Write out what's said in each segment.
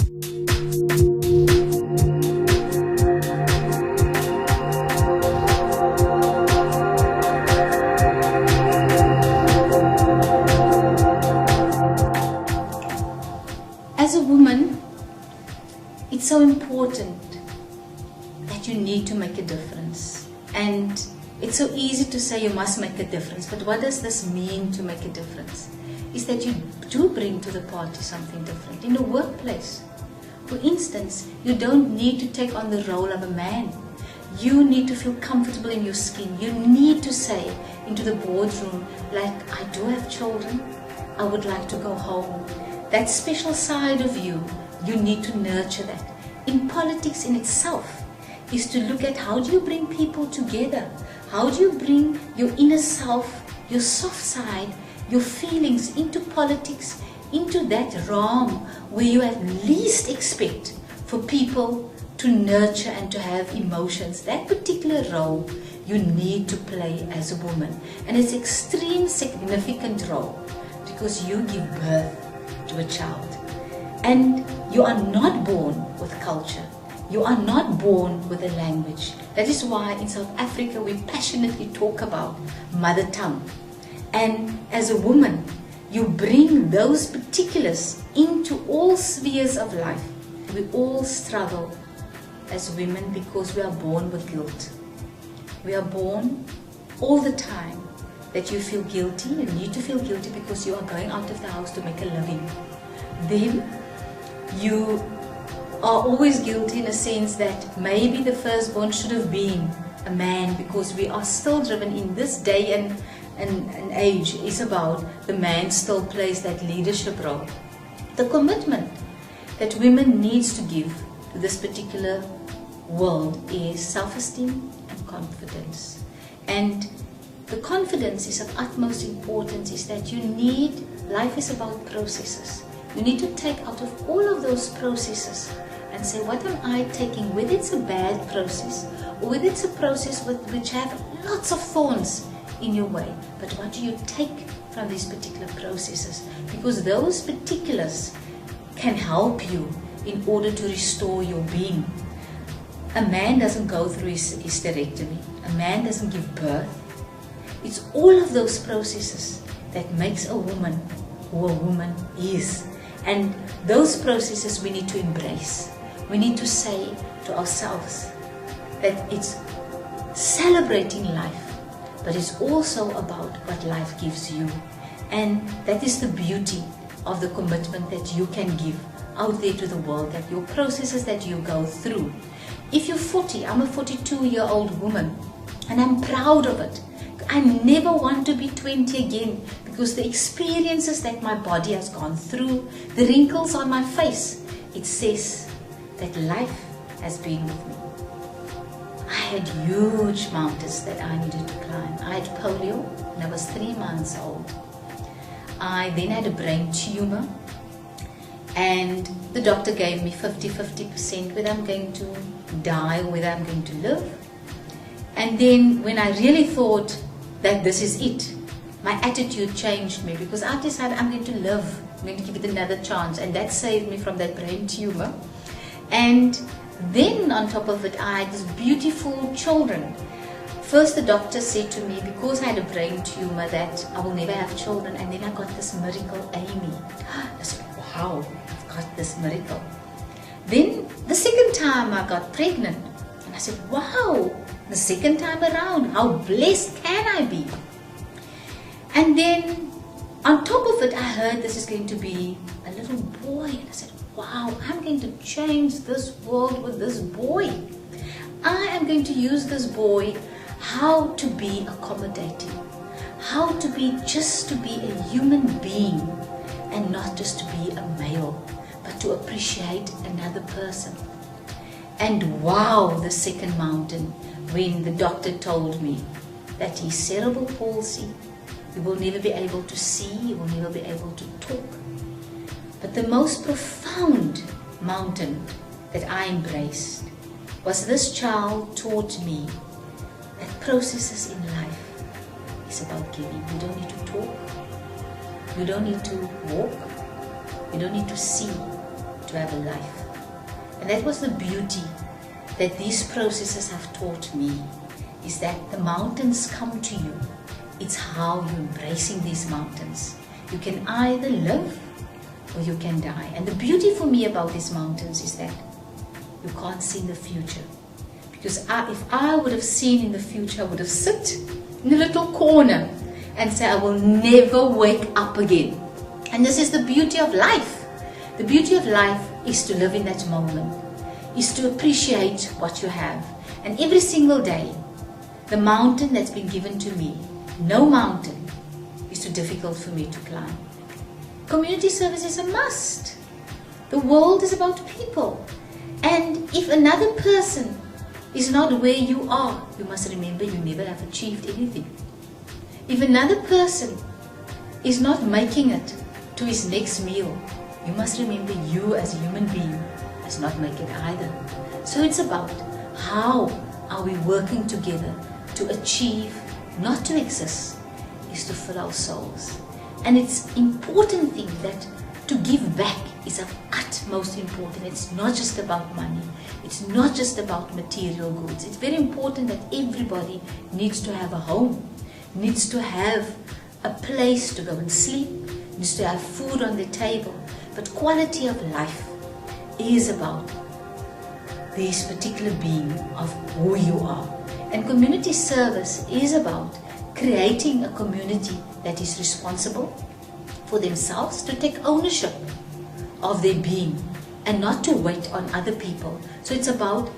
As a woman, it's so important that you need to make a difference. And it's so easy to say you must make a difference, but what does this mean to make a difference? Is that you do bring to the party something different. In the workplace, for instance, you don't need to take on the role of a man. You need to feel comfortable in your skin. You need to say into the boardroom, like, I do have children, I would like to go home. That special side of you, you need to nurture that. In politics in itself, is to look at how do you bring people together? How do you bring your inner self, your soft side, your feelings into politics, into that realm where you at least expect for people to nurture and to have emotions. That particular role you need to play as a woman. And it's an extreme significant role because you give birth to a child. And you are not born with culture. You are not born with a language. That is why in South Africa we passionately talk about mother tongue. And as a woman, you bring those particulars into all spheres of life. We all struggle as women because we are born with guilt. We are born all the time that you feel guilty. You need to feel guilty because you are going out of the house to make a living. Then you are always guilty in a sense that maybe the firstborn should have been a man, because we are still driven in this day and age is about the man still plays that leadership role. The commitment that women needs to give to this particular world is self-esteem and confidence. And the confidence is of utmost importance, is that you need, life is about processes. You need to take out of all of those processes and say, what am I taking, whether it's a bad process or whether it's a process which have lots of thorns in your way, but what do you take from these particular processes? Because those particulars can help you in order to restore your being. A man doesn't go through his hysterectomy. A man doesn't give birth. It's all of those processes that makes a woman who a woman is. And those processes we need to embrace. We need to say to ourselves that it's celebrating life, but it's also about what life gives you. And that is the beauty of the commitment that you can give out there to the world, that your processes that you go through. If you're 40, I'm a 42-year-old woman, and I'm proud of it. I never want to be 20 again, because the experiences that my body has gone through, the wrinkles on my face, it says that life has been with me. I had huge mountains that I needed to climb. I had polio when I was 3 months old. I then had a brain tumor, and the doctor gave me 50% whether I'm going to die or whether I'm going to live. And then when I really thought that this is it, my attitude changed me, because I decided I'm going to live, I'm going to give it another chance, and that saved me from that brain tumor. And then on top of it, I had these beautiful children. First the doctor said to me, because I had a brain tumor, that I will never have children, and then I got this miracle, Amy. I said, wow, I've got this miracle. Then the second time I got pregnant, and I said, wow, the second time around, how blessed can I be? And then on top of it, I heard this is going to be a little boy, and I said, wow, I'm going to change this world with this boy. I am going to use this boy how to be accommodating, how to be just to be a human being, and not just to be a male, but to appreciate another person. And wow, the second mountain, when the doctor told me that he's cerebral palsy, he will never be able to see, he will never be able to talk. But the most profound mountain that I embraced was this child taught me that processes in life is about giving. You don't need to talk, you don't need to walk, you don't need to see, to have a life. And that was the beauty that these processes have taught me, is that the mountains come to you. It's how you're embracing these mountains. You can either live or you can die. And the beauty for me about these mountains is that you can't see in the future. Because if I would have seen in the future, I would have sit in a little corner and say, I will never wake up again. And this is the beauty of life. The beauty of life is to live in that moment, is to appreciate what you have. And every single day, the mountain that's been given to me, no mountain is too difficult for me to climb. Community service is a must. The world is about people. And if another person is not where you are, you must remember you never have achieved anything. If another person is not making it to his next meal, you must remember you as a human being has not made it either. So it's about how are we working together to achieve, not to exist, is to fill our souls. And it's important thing that to give back is of utmost importance. It's not just about money. It's not just about material goods. It's very important that everybody needs to have a home, needs to have a place to go and sleep, needs to have food on the table. But quality of life is about this particular being of who you are. And community service is about creating a community that is responsible for themselves, to take ownership of their being and not to wait on other people. So it's about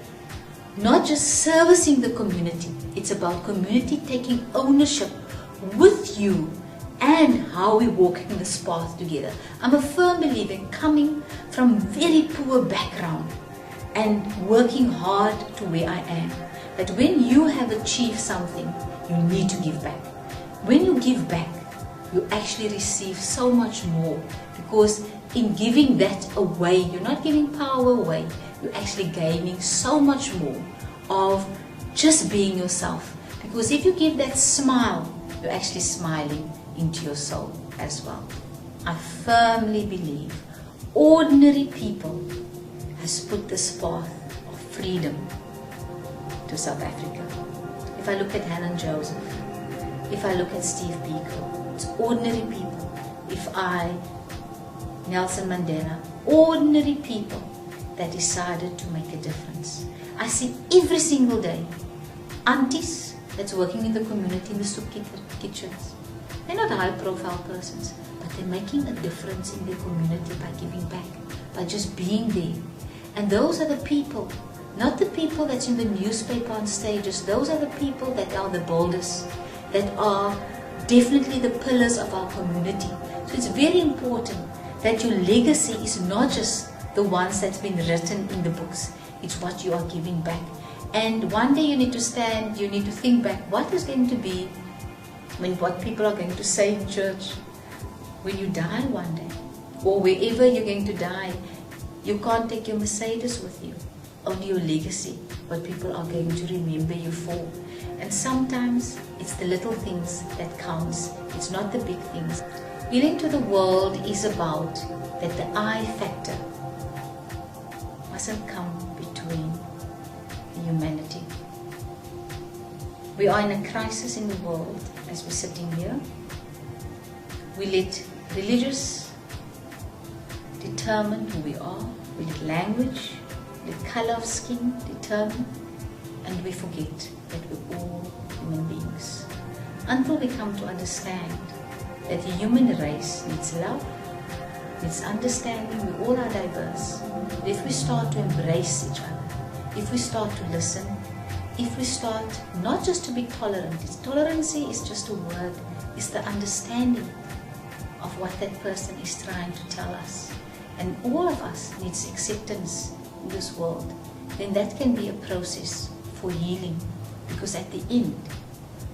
not just servicing the community, it's about community taking ownership with you and how we're walking this path together. I'm a firm believer in coming from very poor background and working hard to where I am. That when you have achieved something, you need to give back. When you give back, you actually receive so much more, because in giving that away, you're not giving power away, you're actually gaining so much more of just being yourself. Because if you give that smile, you're actually smiling into your soul as well. I firmly believe ordinary people has put this path of freedom to South Africa. If I look at Helen Joseph, if I look at Steve Biko, it's ordinary people. If Nelson Mandela, ordinary people that decided to make a difference. I see every single day aunties that's working in the community in the soup kitchens. They're not high-profile persons, but they're making a difference in their community by giving back, by just being there. And those are the people, not the people that's in the newspaper on stages. Those are the people that are the boldest, that are definitely the pillars of our community. So it's very important that your legacy is not just the ones that's been written in the books. It's what you are giving back. And one day you need to stand, you need to think back, what is going to be, what people are going to say in church when you die one day, or wherever you're going to die. You can't take your Mercedes with you, only your legacy, what people are going to remember you for. And sometimes it's the little things that counts, it's not the big things. Healing to the world is about that the I factor mustn't come between the humanity. We are in a crisis in the world as we're sitting here. We let religious determine who we are. We let language, let color of skin determine, and we forget that we're all human beings. Until we come to understand that the human race needs love, needs understanding, we all are diverse. But if we start to embrace each other, if we start to listen, if we start not just to be tolerant, tolerancy is just a word, it's the understanding of what that person is trying to tell us. And all of us needs acceptance in this world. Then that can be a process for healing, because at the end,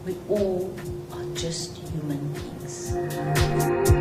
we all are just human beings.